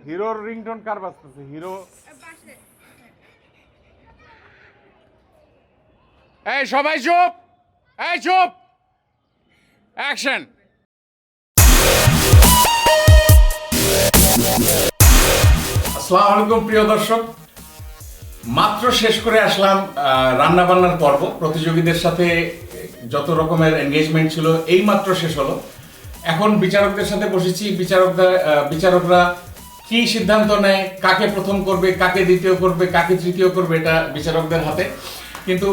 হিরোর রিংটোন কার বাজতেছে? হিরো এই সবাই চুপ, এই চুপ, অ্যাকশন। আসসালামু আলাইকুম প্রিয় দর্শক, মাত্র শেষ করে আসলাম রান্না বান্নার পর্ব। প্রতিযোগীদের সাথে যত রকমের এনগেজমেন্ট ছিল এই মাত্র শেষ হলো। এখন বিচারকদের সাথে বসেছি। বিচারকরা কি সিদ্ধান্ত নেয়, কাকে প্রথম করবে, কাকে দ্বিতীয় করবে, কাকে তৃতীয় করবে, এটা বিচারকদের হাতে। কিন্তু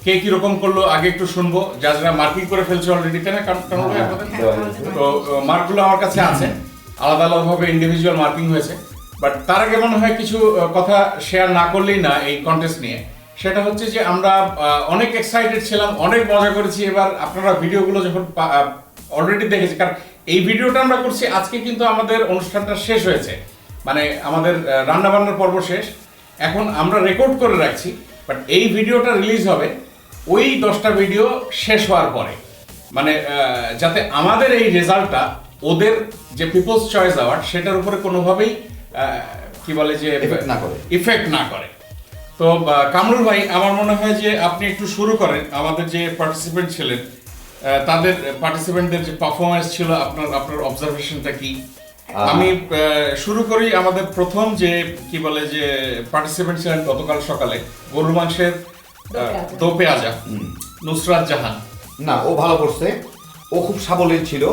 কে কিরকম করলো আগে একটু শুনবো। জাজরা মার্কিং করে ফেলছে অলরেডি, তাই না? তো মার্কগুলো আমার কাছে আছে, আলাদা আলাদাভাবে ইন্ডিভিজুয়াল মার্কিং হয়েছে। বাট তার আগে মনে হয় কিছু কথা শেয়ার না করলেই না এই কন্টেস্ট নিয়ে। সেটা হচ্ছে যে আমরা অনেক এক্সাইটেড ছিলাম, অনেক মজা করেছি। এবার আপনারা ভিডিওগুলো যখন অলরেডি দেখেছি, কারণ এই ভিডিওটা আমরা করছি আজকে, কিন্তু আমাদের অনুষ্ঠানটা শেষ হয়েছে, মানে আমাদের রান্না বান্নার পর্ব শেষ। এখন আমরা রেকর্ড করে রাখছি, বাট এই ভিডিওটা রিলিজ হবে ওই 10টা ভিডিও শেষ হওয়ার পরে, মানে যাতে আমাদের এই রেজাল্টটা ওদের যে পিপলস চয়েস অ্যাওয়ার্ড সেটার উপরে কোনোভাবেই কি বলে যে ইফেক্ট না করে। তো কামরুল ভাই, আমার মনে হয় যে আপনি একটু শুরু করেন। আমাদের যে পার্টিসিপেন্ট ছিলেন তাদের পার্টিসিপেন্টদের যে পারফরমেন্স ছিল, আপনার অবজারভেশনটা কি? আমি শুরু করি। আমাদের প্রথম যে কি বলে যে পার্টিসিপেন্ট ছিলেন গতকাল সকালে, গরুর মাংসের দো পেঁয়াজা, নুসরাত জাহান। না, ও ভালো করছে, ও খুব সাবলীল ছিল,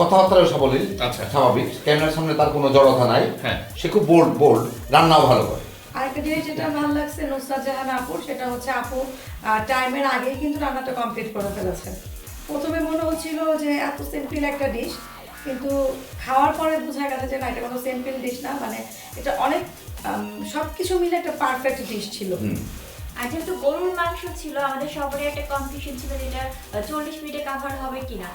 কথাবার্তাও সাবলীল, আচ্ছা স্বাভাবিক, ক্যামেরার সামনে তার কোনো জড়তা নাই। হ্যাঁ, সে খুব বোল্ড, রান্নাও ভালো করে। আরেকটা জিনিস যেটা ভালো লাগছে নুসরাত জাহান আপুর, সেটা হচ্ছে আপু টাইমের আগেই কিন্তু রান্নাটা কমপ্লিট করে ফেলেছে। প্রথমে মনে হচ্ছিল যে এত সিম্পল একটা ডিশ, কিন্তু খাওয়ার পরে বোঝা গেছে যে না, এটা কোনো সিম্পল ডিশ না, মানে এটা অনেক সবকিছু মিলে একটা পারফেক্ট ডিশ ছিল। আর যেহেতু গরুর মাংস ছিল, আমাদের সবারই একটা কনফিউশন ছিল যে এটা 40 মিনিটে কভার হবে কিনা,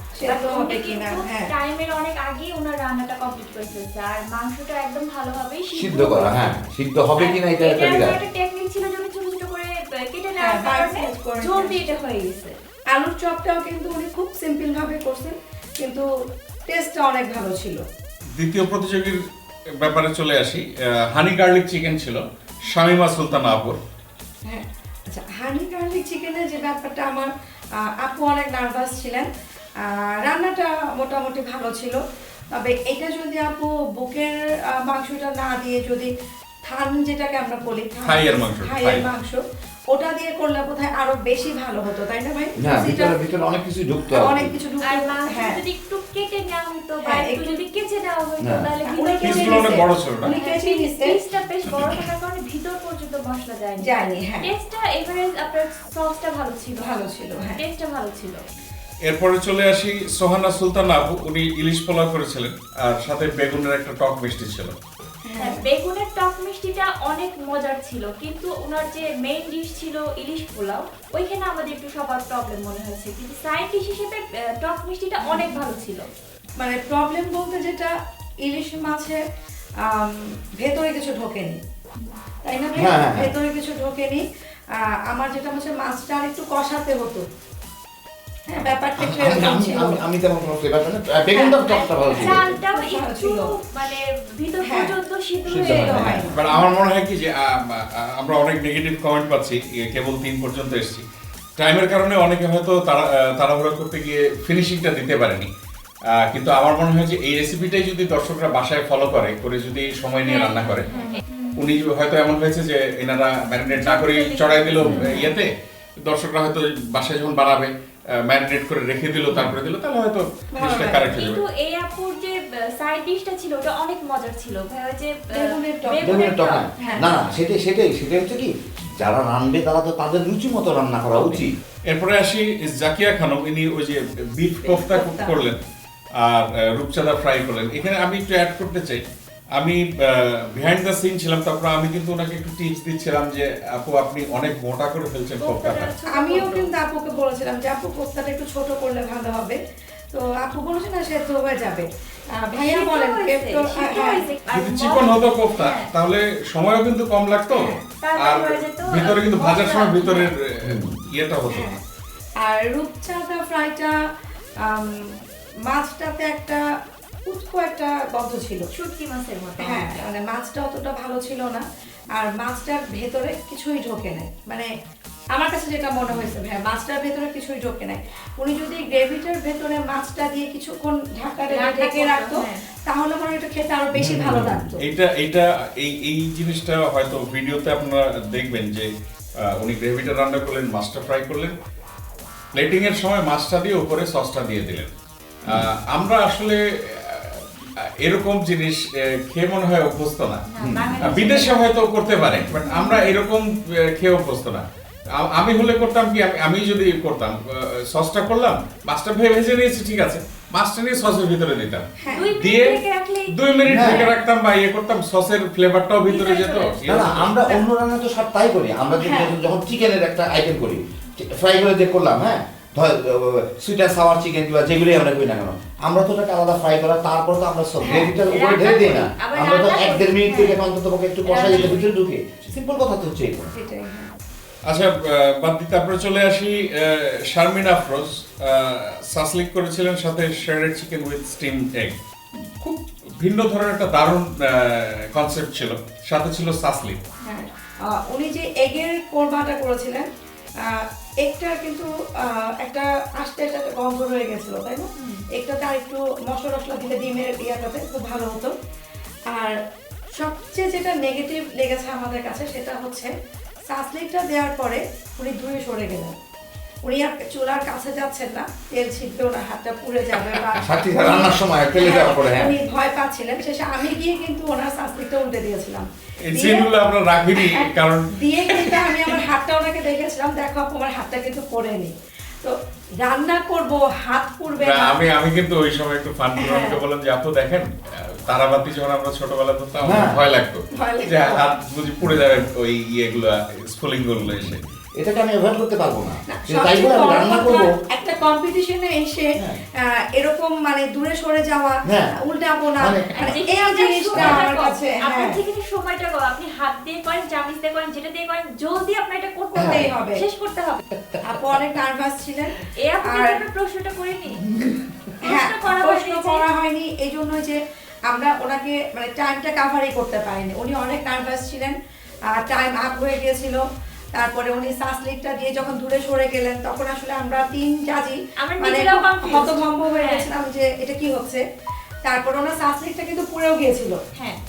টাইমের অনেক আগেই ওনার রান্নাটা কমপ্লিট করে ফেলছে। আর মাংসটা একদম ভালোভাবেই সিদ্ধ করা, হ্যাঁ সিদ্ধ হবে কিনা এটা একটা টেকনিক ছিল, যেটা ছোট ছোট করে কেটে নেওয়ার কারণে জলদি এটা হয়ে গেছে। আলুর চপটাও কিন্তু উনি খুব সিম্পল ভাবে করছেন, কিন্তু টেস্টটা অনেক ভালো ছিল। দ্বিতীয় প্রতিযোগীর ব্যাপারে চলে আসি। হানি গার্লিক চিকেন ছিল শামিমা সুলতানা আপুর। হ্যাঁ, আচ্ছা, হানি গার্লিক চিকেনের যে ব্যাপারটা, আমার আপু অনেক নার্ভাস ছিলেন। রান্নাটা মোটামুটি ভালো ছিল, তবে এটা যদি আপু বুকের মাংসটা না দিয়ে যদি থান, যেটাকে আমরা বলি থাইয়ের মাংস, ওটা দিয়ে করলে বোধহয় আরো বেশি ভালো হতো, তাই না ভাই? হ্যাঁ, ভিতরে অনেক কিছু ঢুকতো, অনেক কিছু ঢুকতো। আর মাংস যদি একটু কেটে নেওয়া হতো বা একটু যদি কেচে দেওয়া হতো, তাহলে পিসগুলো অনেক বড় ছিল না, উনি কেচে নিছে, পিসটা বেশ বড় থাকার কারণে ভিতর পর্যন্ত মশলা যায়নি। হ্যাঁ, টেস্টটা এভারেজ, আপনার সসটা ভালো ছিল, হ্যাঁ টেস্টটা ভালো ছিল। এরপরে চলে আসি সোহানা সুলতানা আপু। উনি ইলিশ পোলাও করেছিলেন, আর সাথে বেগুনের একটা টক মিষ্টি ছিল। হ্যাঁ, বেগুনের টক মিষ্টিটা অনেক মজার ছিল, কিন্তু ওনার যে মেইন ডিশ ছিল ইলিশ পোলাও, ওইখানে আমাদের একটু সবার প্রবলেম মনে হয়েছে। কিন্তু সাইড ডিশ হিসেবে টক মিষ্টিটা অনেক ভালো ছিল। মানে প্রবলেম বলতে যেটা, ইলিশ মাছের ভেতরে কিছু ঢোকেনি, তাই না ভাই? ভেতরে কিছু ঢোকেনি। আমার যেটা হচ্ছে মাছটা আর একটু কষাতে হতো। হ্যাঁ, ব্যাপারটা একটু এরকম ছিল। আমি তেমন কোনো ফ্লেভার না, বেগুনটা টকটা ভালো ছিল, চালটাও একটু মানে ভিতর পর্যন্ত সিদ্ধ হয়ে বাট আমার মনে হয় কি যে আমরা অনেক নেগেটিভ কমেন্ট পাচ্ছি, কেবল 3 পর্যন্ত এসেছি। টাইমের কারণে অনেকে হয়তো তাড়াহুড়ো করতে গিয়ে ফিনিশিংটা দিতে পারেনি। কিন্তু আমার মনে হয় যে এই রেসিপিটাই যদি দর্শকরা বাসায় ফলো করে যদি সময় নিয়ে রান্না করে, উনি হয়তো এমন হয়েছে যে এনারা ম্যারিনেট না করে চড়াই দিল ইয়েতে, দর্শকরা হয়তো বাসায় যখন বানাবে ম্যারিনেট করে রেখে দিল, তারপরে দিল, তাহলে হয়তো জিনিসটা কারেক্ট হয়ে যাবে। কিন্তু এই আপুর যে সাইড ডিশটা ছিল ওটা অনেক মজার ছিল ভাই, ওই যে বেগুনের টক। না, সেটাই হচ্ছে কি, যারা রান্নাবে তারা তো তাদের রুচি মতো রান্না করা উচিত। এরপরে আসি জাকিয়া খানম। ইনি ওই যে বিফ কোফতা করলেন আর রূপচাঁদা ফ্রাই করলেন। এখানে আমি একটু অ্যাড করতে চাই, আমি বিহাইন্ড দ্য সিন ছিলাম, তারপর আমি কিন্তু ওনাকে একটু টিপস দিচ্ছিলাম যে আপু আপনি অনেক মোটা করে ফেলছেন কোফতাটা। আমিও কিন্তু আপুকে বলেছিলাম যে আপু কোফতাটা একটু ছোট করলে ভালো হবে, তো আপু বলেছে না সেদ্ধ হয়ে যাবে। ভাইয়া বলেন যদি চিকন হতো কোফতা তাহলে সময়ও কিন্তু কম লাগতো, আর ভিতরে কিন্তু ভাজার সময় ভিতরের ইয়েটা হতো। আর রূপচাঁদা ফ্রাইটা মাছটাতে একটা উৎকো একটা গন্ধ ছিল, শুটকি মাছের মতো। হ্যাঁ মানে মাছটা অতটা ভালো ছিল না, আর মাছটার ভেতরে কিছুই ঢোকে নাই, মানে আমার কাছে যেটা মনে হয়েছে ভাই মাছটার ভেতরে কিছুই ঢোকে নাই। উনি যদি গ্রেভিটার ভেতরে মাছটা দিয়ে কিছুক্ষণ ঢেকে রাখতো তাহলে মনে হয় এটা খেতে আরো বেশি ভালো লাগতো। এই জিনিসটা হয়তো ভিডিওতে আপনারা দেখবেন যে উনি গ্রেভিটা রান্না করলেন, মাছটা ফ্রাই করলেন, প্লেটিং এর সময় মাছটা দিয়ে উপরে সসটা দিয়ে দিলেন। আমরা আসলে এরকম জিনিস খেয়ে মনে হয় অভ্যস্ত না, বিদেশে হয়তো করতে পারে, বাট আমরা এরকম খেয়ে অভ্যস্ত না। আমি হলে করতাম কি, আমি যদি করতাম সসটা করলাম, মাছটা ভেজে নিয়েছি ঠিক আছে, মাছটা নিয়ে সসের ভিতরে দিতাম, দিয়ে 2 মিনিট ঢেকে রাখতাম বা ইয়ে করতাম, সসের ফ্লেভারটাও ভিতরে যেত। না আমরা অন্য রান্না তো সব তাই করি, আমরা যখন চিকেনের একটা আইটেম করি ফ্রাই করে যে করলাম, হ্যাঁ সুইট অ্যান্ড সাওয়ার চিকেন কিংবা যেগুলোই আমরা করি না কেন, আমরা তো ওটাকে আলাদা ফ্রাই করা, তারপর তো আমরা সব গ্রেভিটার উপরে ঢেলে দিই না, আমরা তো 1-1.5 মিনিট থেকে অন্তত একটু কষাই যেতে ভিতরে ঢুকে, সিম্পল কথা তো হচ্ছে এটা। আচ্ছা, বাদ দিতে তারপরে চলে আসি শারমিন আফরোজ সাসলিক করেছিলেন, সাথে shredded chicken with steam egg. খুব ভিন্ন ধরনের একটা দারুণ কনসেপ্ট ছিল, সাথে ছিল সাসলিক। উনি যে এগের কোরমাটা করেছিলেন, একটা কিন্তু একটা আস্তে একটা গন্ধ রয়ে গেছিল, তাই না? একটাতে আর একটু মশলা দিলে ডিমের ইয়াটাতে খুব ভালো হতো। আর সবচেয়ে যেটা নেগেটিভ লেগেছে আমাদের কাছে সেটা হচ্ছে সাসলিকটা দেওয়ার পরে উনি দূরে সরে গেলেন, উনি আর চুলার কাছে যাচ্ছেন না, তেল ছিটবে ওনার হাতটা পুড়ে যাবে বা রান্নার সময় তেলে দেওয়ার পরে উনি ভয় পাচ্ছিলেন। শেষে আমি গিয়ে কিন্তু ওনার সাসলিকটা উল্টে দিয়েছিলাম, কারণ দিয়ে কিন্তু আমি আমার হাতটা ওনাকে দেখেছিলাম, দেখো আপু আমার হাতটা কিন্তু পড়েনি। তো রান্না করব হাত পুড়বে না, আমি কিন্তু ওই সময় একটু ফান করে বললাম যে আপু দেখেন তারাবাতি যখন আমরা ছোটবেলা করতাম আমার ভয় লাগতো যে হাত বুঝি পুড়ে যাবে ওই ইয়েগুলো স্ফুলিং গুলো এসে, এটাকে আমি অ্যাভয়েড করতে পারবো না, তাই বলে আমি রান্না করব। একটা কম্পিটিশনে এসে এরকম মানে দূরে সরে যাওয়া, উল্টাবো না, মানে এই জিনিসটা আমার কাছে আপনার থেকে সময়টা কম, আপনি হাত দিয়ে করেন, চামচ দিয়ে করেন, যেটা দিয়ে করেন, জলদি আপনার এটা করতেই হবে, শেষ করতে হবে। আপু অনেক নার্ভাস ছিলেন, এই আপনার প্রশ্নটা করিনি, প্রশ্ন করা হয়নি এই জন্য যে আমরা ওনাকে মানে টাইমটা কাভারই করতে পারিনি, উনি অনেক নার্ভাস ছিলেন, টাইম আপ হয়ে গিয়েছিল। তারপরে উনি সাসলিকটা দিয়ে যখন দূরে সরে গেলেন তখন আসলে আমরা 3 জাজি মানে হতভম্ব হয়ে গেছিলাম যে এটা কি হচ্ছে। তারপর ওনার সাসলিকটা কিন্তু পুড়েও গিয়েছিল,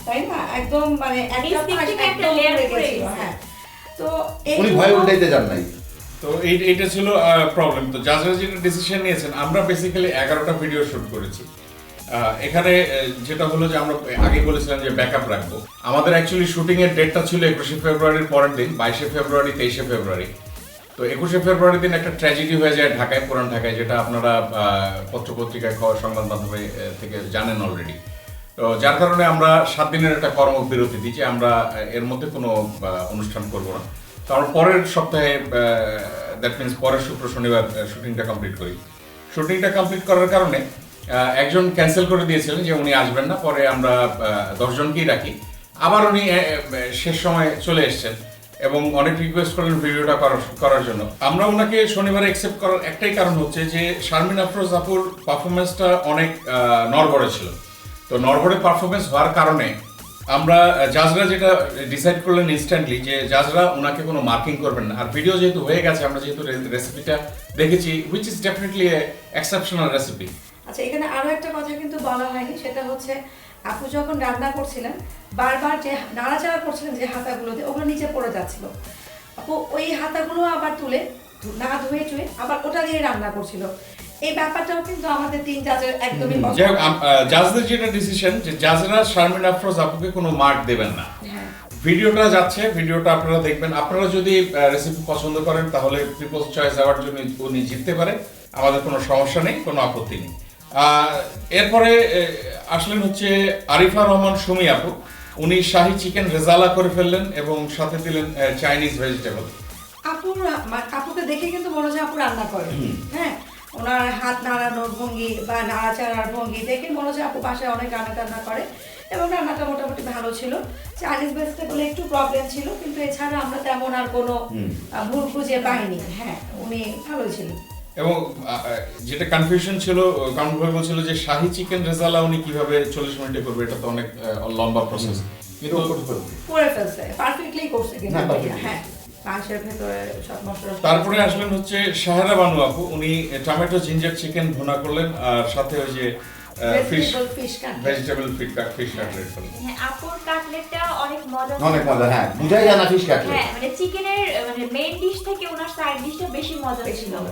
তাই না? একদম মানে একটা লেয়ার পুড়ে গিয়েছিল। হ্যাঁ, তো উনি ভয় উল্টাইতে যান নাই। তো এইটা ছিল প্রবলেম। তো জাজরা যেটা ডিসিশন নিয়েছেন, আমরা বেসিক্যালি 11টা ভিডিও শুট করেছি। এখানে যেটা হলো যে আমরা আগে বলেছিলাম যে ব্যাকআপ রাখবো। আমাদের অ্যাকচুয়ালি শুটিং এর ডেটটা ছিল 21শে ফেব্রুয়ারির পরের দিন, 22শে ফেব্রুয়ারি, 23শে ফেব্রুয়ারি। তো 21শে ফেব্রুয়ারির দিন একটা ট্র্যাজেডি হয়ে যায় ঢাকায়, পুরান ঢাকায়, যেটা আপনারা পত্রপত্রিকায় সংবাদ মাধ্যমে থেকে জানেন অলরেডি। তো যার কারণে আমরা 7 দিনের একটা কর্মবিরতি দিই যে আমরা এর মধ্যে কোনো অনুষ্ঠান করব না। তো আমরা পরের সপ্তাহে, দ্যাট মিনস পরের শুক্র শনিবার শুটিংটা কমপ্লিট করি। শুটিংটা কমপ্লিট করার কারণে একজন ক্যান্সেল করে দিয়েছিলেন যে উনি আসবেন না, পরে আমরা 10 জনকেই রাখি। আবার উনি শেষ সময় চলে এসেছেন এবং অনেক রিকোয়েস্ট করলেন ভিডিওটা করার জন্য। আমরা ওনাকে শনিবারে অ্যাকসেপ্ট করার একটাই কারণ হচ্ছে যে শারমিন আফরোজ আপুর পারফরমেন্সটা অনেক নড়বড়ে ছিল। তো নড়বড়ে পারফরমেন্স হওয়ার কারণে আমরা জাজরা যেটা ডিসাইড করলেন ইনস্ট্যান্টলি যে জাজরা ওনাকে কোনো মার্কিং করবেন না। আর ভিডিও যেহেতু হয়ে গেছে, আমরা যেহেতু রেসিপিটা দেখেছি, which is definitely exceptional recipe. আচ্ছা, এখানে আরো একটা কথা কিন্তু বলা হয়নি, সেটা হচ্ছে আপু যখন রান্না করছিলেন বারবার যে নাড়াচাড়া করছিলেন যে হাতাগুলোতে, ওগুলো নিচে পড়ে যাচ্ছিল। আপু ওই হাতাগুলো আবার তুলে না ধুয়ে টুয়ে আবার ওটা দিয়ে রান্না করছিল। এই ব্যাপারটাও কিন্তু আমাদের 3 জাজের একদমই জাজদের যেটা ডিসিশন যে জাজরা শারমিন আফরোজ আপুকে কোনো মার্ক দেবেন না। ভিডিওটা যাচ্ছে, ভিডিওটা আপনারা দেখবেন। আপনারা যদি রেসিপি পছন্দ করেন তাহলে পিপলস চয়েস অ্যাওয়ার্ড জন্য উনি জিততে পারে, আমাদের কোনো সমস্যা নেই, কোনো আপত্তি নেই। এরপরে আসলেন হচ্ছে আরিফা রহমান সুমি আপু। উনি শাহী চিকেন রেজালা করে ফেললেন এবং সাথে দিলেন চাইনিজ ভেজিটেবল। আপুকে দেখে কিন্তু মনে হচ্ছে আপু রান্না করে। হ্যাঁ, ওনার হাত নাড়ানোর ভঙ্গি বা নাড়াচাড়ার ভঙ্গি দেখে মনে হচ্ছে আপু বাসায় অনেক রান্না করে এবং রান্নাটা মোটামুটি ভালো ছিল। চাইনিজ ভেজিটেবলে একটু প্রবলেম ছিল, কিন্তু এছাড়া আমরা তেমন আর কোনো ভুল খুঁজে পাইনি। হ্যাঁ, উনি ভালোই ছিলেন। এবং যেটা কনফিউশন ছিল, কারণ ভাই বলছিল যে শাহি চিকেন রেজালা উনি কিভাবে 40 মিনিটে করবে, এটা তো অনেক লম্বা প্রসেস, কিন্তু করে ফেলছে পারফেক্টলি করছে কিন্তু হ্যাঁ, perfectly। হ্যাঁ মাংসের ভেতরে সব মশলা তারপরে আসলেন হচ্ছে শাহেরা বানু আপু, উনি টমেটো জিঞ্জার চিকেন ভুনা করলেন আর সাথে ওই যে ফিশ ভেজিটেবল ফিশ কাটলেট করলেন। হ্যাঁ, আপুর কাটলেটটা অনেক মজা অনেক মজা, হ্যাঁ বুঝাই যায় না ফিশ কাটলেট। হ্যাঁ, মানে চিকেনের মানে মেইন ডিশ থেকে ওনার সাইড ডিশটা বেশি মজা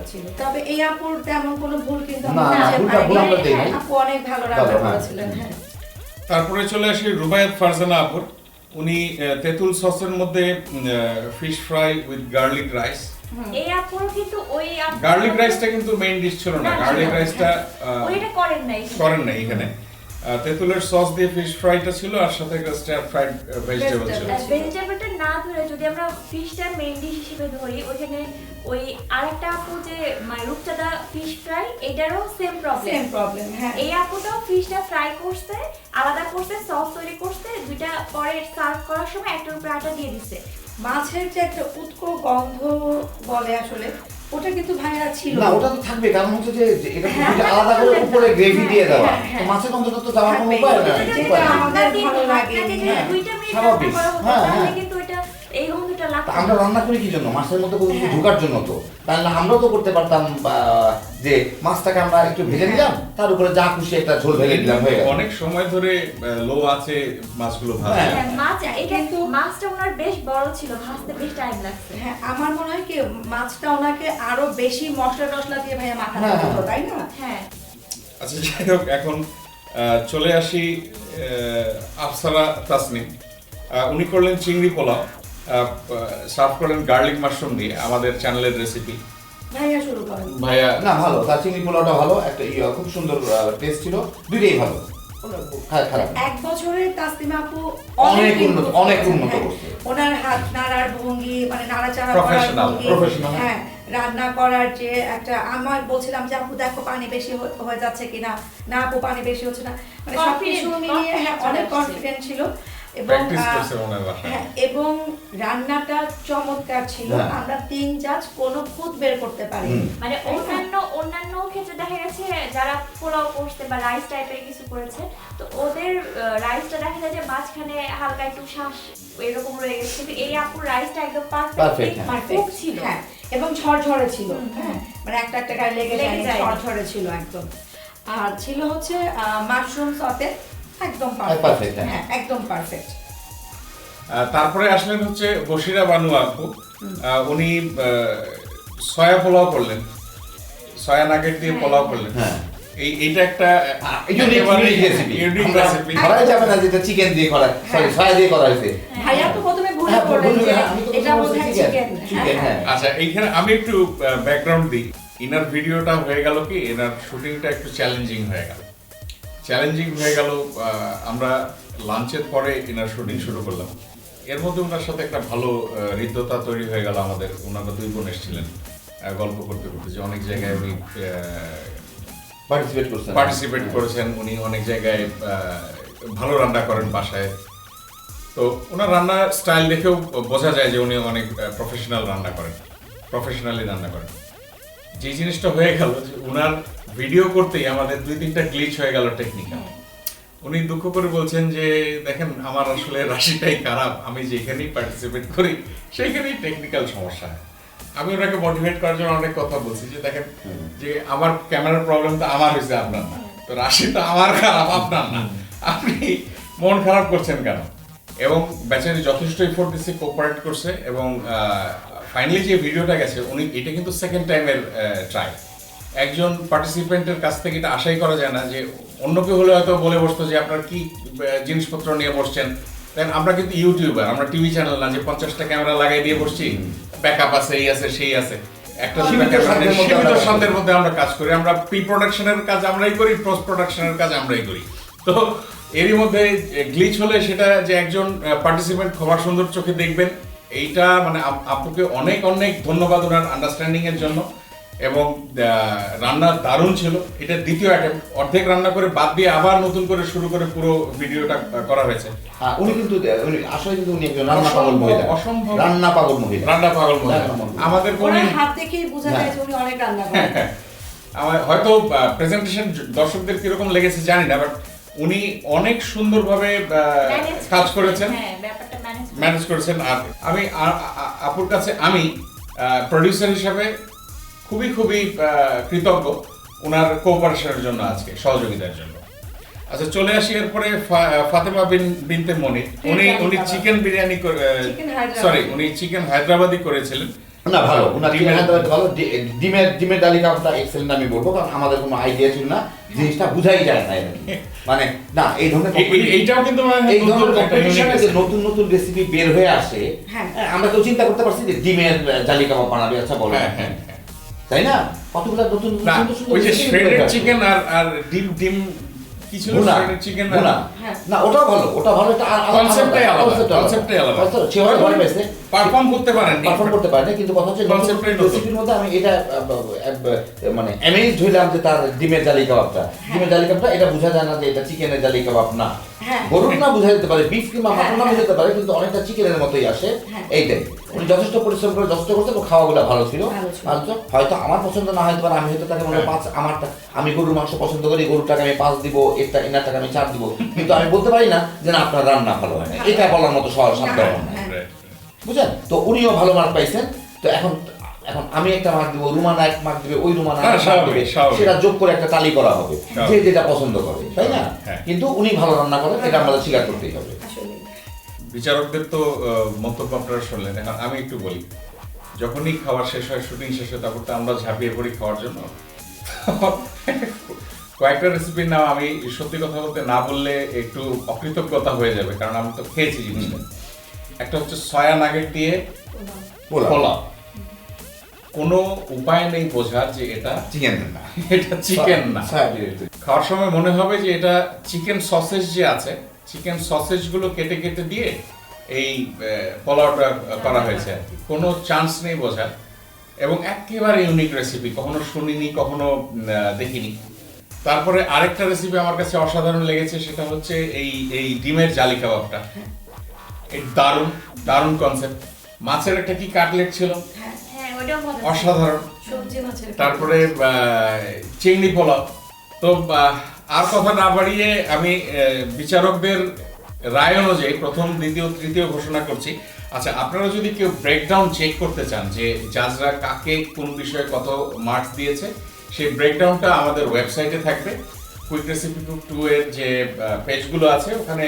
ছিল। তবে এই আপুর তেমন কোনো ভুল কিন্তু না, আমরা না, খুঁজে ভুলটা পাইনি। ভুল আমরা দেই নাই। আপু অনেক ভালো রান্না ভালো, হ্যাঁ। করেছিলেন। হ্যাঁ তারপরে চলে আসি রুবায়াত ফারজানা আপুর, উনি তেঁতুল সসের মধ্যে fish fry with garlic rice. এই আপুর কিন্তু ওই গার্লিক রাইসটা কিন্তু মেইন ডিশ ছিল না, গার্লিক রাইসটা ওইটা করেন নাই এখানে। তেঁতুলের সস দিয়ে ফিশ ফ্রাইটা ছিল আর সাথে একটা স্টার ফ্রাইড ভেজিটেবল ছিল। ভেজিটেবলটা না ধরে যদি আমরা ফিশটা মেইন ডিশ হিসেবে ধরি, ওইখানে ওই আরেকটা আপু যে মানে রূপচাঁদা ফিশ ফ্রাই, এটারও সেম প্রবলেম। হ্যাঁ এই আপুটাও ফিশটা ফ্রাই করতে আলাদা করতে, সস তৈরি করতে, দুইটা পরে সার্ভ করার সময় একটার উপরে আটা দিয়ে দিছে। মাছের যে একটা উৎকো গন্ধ বলে আসলে ওটা কিন্তু ভাইয়া ছিল না, ওটা তো থাকবে, কারণ হচ্ছে যে এটা হ্যাঁ, দুইটা আলাদা করে উপরে গ্রেভি দিয়ে দেওয়া, হ্যাঁ, তো মাছের গন্ধটা তো যাওয়ার কোনো উপায় না। যেটা আমাদের ভালো লাগে। হ্যাঁ, 2 মিনিট স্বাভাবিক। রান্না করা হতো, হ্যাঁ, তাহলে হ্যাঁ। কিন্তু এটা এই গন্ধটা তা লাগতো। আমরা রান্না করি কি জন্য? মাছের মধ্যে কোনো কিছু হ্যাঁ। ঢোকার জন্য তো। তাহলে আমরাও তো করতে পারতাম যে মাছটাকে আমরা একটু ভেজে নিলাম, তার উপরে যা খুশি একটা ঝোল ঢেলে দিলাম, হয়ে গেল। অনেক সময় ধরে লো আছে মাছগুলো ভাজা। হ্যাঁ। হ্যাঁ, মাছ এটা কিন্তু মাছটা ওনার বেশ বড় ছিল, ভাজতে বেশ টাইম লাগছে। হ্যাঁ আমার মনে হয় কি মাছটা ওনাকে আরো বেশি মশলা টশলা দিয়ে ভাইয়া মাখাতে হ্যাঁ, হতো, হ্যাঁ। তাই না? হ্যাঁ, আচ্ছা, যাই হোক, এখন চলে আসি আফসারা তাসনিম। উনি করলেন চিংড়ি পোলাও, সার্ভ করলেন গার্লিক মাশরুম দিয়ে, আমাদের চ্যানেলের রেসিপি। ভাইয়া শুরু করেন। ভাইয়া না, ভালো, তার চিংড়ি পোলাওটা ভালো, একটা খুব সুন্দর টেস্ট ছিল, দুইটাই ভালো, খারাপ না। 1 বছরে তাসলিমা আপু অনেক উন্নত, improve অনেক করেছেন। উন্নত হ্যাঁ, করছে। ওনার হাত নাড়ার ভঙ্গি মানে নাড়াচাড়া করার Professional, ভঙ্গি, professional। হ্যাঁ রান্না করার যে একটা, আমার বলছিলাম যে আপু দেখো পানি বেশি হয়ে যাচ্ছে কিনা, না আপু পানি বেশি হচ্ছে না, মানে সবকিছু Confident, মিলিয়ে হ্যাঁ, confident অনেক চলে কনফিডেন্ট ছিল এবং প্র্যাকটিস করছে ওনার বাসায়। হ্যাঁ, এবং রান্নাটা চমৎকার ছিল। হ্যাঁ। আমরা 3 জাজ কোনো খুঁত বের করতে পারি মানে অন্যান্য ক্ষেত্রে দেখা গেছে যারা পোলাও করছে বা রাইস টাইপের কিছু করেছে, তো ওদের রাইসটা দেখা যায় যে মাঝখানে হালকা একটু শ্বাস এরকম রয়ে গেছে, কিন্তু এই আপুর রাইসটা একদম Perfect, পারফেক্ট হ্যাঁ। পারফেক্ট ছিল। হ্যাঁ এবং ঝরঝরে ছিল। হ্যাঁ মানে একটা গায়ে লেগে লেগে যায়, যায়। ঝরঝরে ছিল একদম। আর ছিল হচ্ছে মাশরুম সতে একদম perfect, পারফেক্ট। হ্যাঁ। হ্যাঁ একদম পারফেক্ট। তারপরে আসলেন হচ্ছে বশিরা বানু আপু, উনি সয়া পোলাও করলেন, সয়া নাগেট দিয়ে পোলাও করলেন। হ্যাঁ। এইটা একটা ইউনিক রেসিপি। Unique recipe. ধরা যাবে না যেটা চিকেন দিয়ে করা, সরি সয়া দিয়ে করা হয়েছে। ভাইয়া তো প্রথমে ভুল হ্যাঁ, করলেন ভুল, যে হ্যাঁ, আমি তো এটা প্রথমে বোধহয় বলছি চিকেন। চিকেন, হ্যাঁ। আচ্ছা, এইখানে আমি একটু ব্যাকগ্রাউন্ড দিই। ইনার ভিডিওটা হয়ে গেল কি, এনার শুটিংটা একটু চ্যালেঞ্জিং হয়ে গেল। আমরা লাঞ্চের পরে এনার শুটিং শুরু করলাম। এর মধ্যে ওনার সাথে একটা ভালো হৃদ্যতা তৈরি হয়ে গেল আমাদের। ওনারা 2 বোন এসেছিলেন গল্প করতে করতে, যে অনেক জায়গায় উনি পার্টিসিপেট করেছেন, উনি অনেক জায়গায় ভালো রান্না করেন বাসায়। তো ওনার রান্নার স্টাইল দেখেও বোঝা যায় যে উনি অনেক প্রফেশনালি রান্না করেন। যে জিনিসটা হয়ে গেল যে ওনার ভিডিও করতেই আমাদের 2-3টা গ্লিচ হয়ে গেল টেকনিক্যাল। উনি দুঃখ করে বলছেন যে দেখেন আমার আসলে রাশিটাই খারাপ, আমি যেখানেই পার্টিসিপেট করি সেইখানেই টেকনিক্যাল সমস্যা হয়। আমি ওনাকে মোটিভেট করার জন্য অনেক কথা বলছি যে দেখেন যে আমার ক্যামেরার প্রবলেম তো আমার হয়েছে, আপনার না, তো রাশি তো আমার খারাপ, আপনার না, আপনি মন খারাপ করছেন কেন? এবং বেচারি যথেষ্ট এফোর্ট দিচ্ছে, কোঅপারেট করছে এবং ফাইনালি যে ভিডিওটা গেছে, উনি এটা কিন্তু সেকেন্ড টাইমের ট্রাই। একজন পার্টিসিপেন্টের কাছ থেকে এটা আশাই করা যায় না যে অন্য কেউ হলে হয়তো বলে বসতো যে আপনার কি জিনিসপত্র নিয়ে বসছেন। দেন আমরা কিন্তু ইউটিউবার, আমরা টিভি চ্যানেল না যে 50টা ক্যামেরা লাগাই দিয়ে বসছি, ব্যাকআপ আছে, এই আছে সেই আছে। একটা সীমিত সাধ্যের মধ্যে আমরা কাজ করি। আমরা প্রি প্রোডাকশনের কাজ আমরাই করি, পোস্ট প্রোডাকশনের কাজ আমরাই করি। তো এরই মধ্যে গ্লিচ হলে সেটা যে একজন পার্টিসিপেন্ট ক্ষমা সুন্দর চোখে দেখবেন, এইটা মানে আপুকে অনেক অনেক ধন্যবাদ ওনার আন্ডারস্ট্যান্ডিং এর জন্য। এবং রান্না দারুণ ছিল। এটা দ্বিতীয় অ্যাটেম্প, অর্ধেক রান্না করে বাদ দিয়ে আবার নতুন করে শুরু করে পুরো ভিডিওটা করা হয়েছে। উনি কিন্তু আসলে কিন্তু উনি একজন রান্না পাগল মহিলা, অসম্ভব রান্না পাগল মহিলা, রান্না পাগল মহিলা। আমাদের কোনো হাত দেখেই বোঝা যায় যে উনি অনেক রান্না করেন। আমার হয়তো প্রেজেন্টেশন দর্শকদের কিরকম লেগেছে জানি না, বাট উনি অনেক সুন্দরভাবে কাজ করেছেন, ম্যানেজ করেছেন। আর আমি আপুর কাছে আমি প্রডিউসার হিসাবে খুবই খুবই কৃতজ্ঞ ওনার কোঅপারেশনের জন্য, আজকে সহযোগিতার জন্য। আচ্ছা, চলে আসি এরপরে ফাতেমা বিনতে মনির। উনি চিকেন বিরিয়ানি উনি চিকেন হায়দ্রাবাদি করেছিলেন। না ভালো, ওনার চিকেন হায়দ্রাবাদি ভালো। ডিমের ডালি কাপটা এক্সেলেন্ট আমি বলবো, কারণ আমাদের কোনো আইডিয়া ছিল না, জিনিসটা বুঝাই যায় না। মানে না, এই ধরনের এইটাও কিন্তু এই ধরনের কম্পিটিশনে যে নতুন নতুন রেসিপি বের হয়ে আসে, আমরা তো চিন্তা করতে পারছি যে ডিমের জালি কাবাব বানাবে, আচ্ছা বলো, তাই না? কতগুলো নতুন ওই যে শ্রেডেড চিকেন আর ডিম কি ছিল, শ্রেডেড চিকেন না, ওটা ভালো, ওটা ভালো। এটা কনসেপ্টটাই আলাদা। সেভাবে ভালো পেয়েছে, পারফর্ম করতে পারেন কিন্তু কথা হচ্ছে রেসিপির মধ্যে আমি এটা মানে অ্যামেজড হইলাম যে তার ডিমের জালি কাবাবটা, এটা বোঝা যায় না যে এটা চিকেনের জালি কাবাব না। গরুর না বোঝা যেতে পারে, বিফ কিংবা মাটন না বোঝা যেতে পারে, কিন্তু অনেকটা চিকেনের মতোই আসে। এইটাই উনি যথেষ্ট পরিশ্রম করে যথেষ্ট করতে, খাওয়াগুলো ভালো ছিল। হয়তো আমার পছন্দ না হয়তো, আমি হয়তো তাকে মনে হয় আমি গরুর মাংস পছন্দ করি, গরুটাকে আমি 5 দিব, এনারটাকে আমি 4 দিব, কিন্তু আমি বলতে পারি না যে না আপনার রান্না ভালো হয় না, এটা বলার মতো সাধ্য হয় না, বুঝলেন? তো উনিও ভালো মার্ক পাইছেন। তো এখন আমি একটা মার্ক দিব, রুমানা এক মার্ক দিবে, ওই রুমানা সেটা যোগ করে একটা তালি করা হবে, যে যেটা পছন্দ করে, তাই না? কিন্তু উনি ভালো রান্না করেন, এটা আমাদের স্বীকার করতেই হবে। বিচারকদের তো মন্তব্য আপনারা শুনলেন। এখন আমি একটু বলি, যখনই খাওয়া শেষ হয়, শুটিং শেষ হয়, তারপর তো আমরা ঝাঁপিয়ে পড়ি খাওয়ার জন্য। কয়েকটা রেসিপির নাম আমি সত্যি কথা বলতে না বললে একটু অকৃতজ্ঞতা হয়ে যাবে, কারণ আমি তো খেয়েছি জিনিসটা। একটা হচ্ছে সয়া নাগেট দিয়ে পোলাও। কোনো উপায় নেই বোঝার যে এটা চিকেন না, এটা চিকেন না। খাওয়ার সময় মনে হবে যে এটা চিকেন সসেজ যে আছে, চিকেন সসেজ গুলো কেটে কেটে দিয়ে এই পোলাওটা করা হয়েছে আর কি। কোনো চান্স নেই বোঝার, এবং একেবারে ইউনিক রেসিপি, কখনো শুনিনি, কখনো দেখিনি। তারপরে আরেকটা রেসিপি আমার কাছে অসাধারণ লেগেছে, সেটা হচ্ছে এই ডিমের জালি কাবাবটা। এই দারুণ কনসেপ্ট। মাছের একটা কি কাটলেট ছিল, অসাধারণ। তারপরে চিংড়ি পোলাও। তো আর কথা না বাড়িয়ে আমি বিচারকদের রায় অনুযায়ী প্রথম, দ্বিতীয়, তৃতীয় ঘোষণা করছি। আচ্ছা, আপনারা যদি কেউ ব্রেকডাউন চেক করতে চান যে জাজরা কাকে কোন বিষয়ে কত মার্কস দিয়েছে, সেই ব্রেকডাউনটা আমাদের ওয়েবসাইটে থাকবে। কুইক রেসিপি কুক 2 এর যে পেজগুলো আছে, ওখানে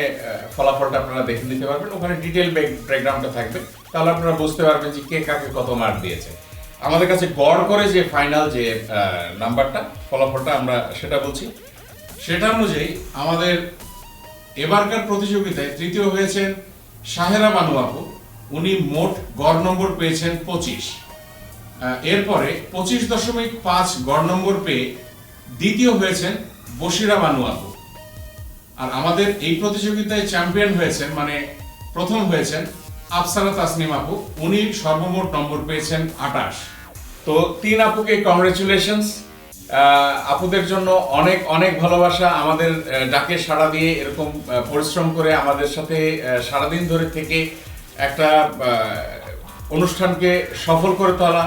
ফলাফলটা আপনারা দেখে নিতে পারবেন। ওখানে ডিটেইল ব্রেকডাউনটা থাকবে, তাহলে আপনারা বুঝতে পারবেন যে কে কাকে কত মার্ক দিয়েছে। আমাদের কাছে গড় করে যে ফাইনাল যে নাম্বারটা, ফলাফলটা আমরা সেটা বলছি। সেটা অনুযায়ী আমাদের এবারকার প্রতিযোগিতায় তৃতীয় হয়েছেন শাহেরা বানু আপু। উনি মোট গড় নম্বর পেয়েছেন 25। এরপরে 25.5 গড় নম্বর পেয়ে দ্বিতীয় হয়েছেন বশিরা বানু আপু। আর আমাদের এই প্রতিযোগিতায় চ্যাম্পিয়ন হয়েছেন, মানে প্রথম হয়েছেন আফসারা তাসনিম আপু। উনি সর্বমোট নম্বর পেয়েছেন 28। তো 3 আপুকে কংগ্রেচুলেশনস। আপুদের জন্য অনেক অনেক ভালোবাসা। আমাদের ডাকে সাড়া দিয়ে এরকম পরিশ্রম করে আমাদের সাথে সারাদিন ধরে থেকে একটা অনুষ্ঠানকে সফল করে তোলা,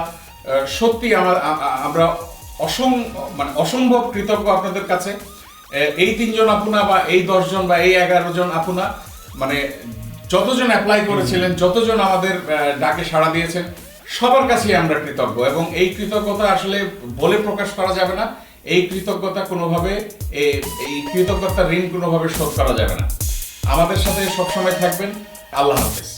সত্যি আমরা অসম্ভব কৃতজ্ঞ আপনাদের কাছে। এই 3 জন আপুনা বা এই 10 জন বা এই 11 জন আপুনা, মানে যতজন অ্যাপ্লাই করেছিলেন, যতজন আমাদের ডাকে সাড়া দিয়েছেন, সবার কাছেই আমরা কৃতজ্ঞ। এবং এই কৃতজ্ঞতা আসলে বলে প্রকাশ করা যাবে না। এই কৃতজ্ঞতা কোনোভাবে, এই কৃতজ্ঞতার ঋণ কোনোভাবে শোধ করা যাবে না। আমাদের সাথে সবসময় থাকবেন। আল্লাহ হাফেজ।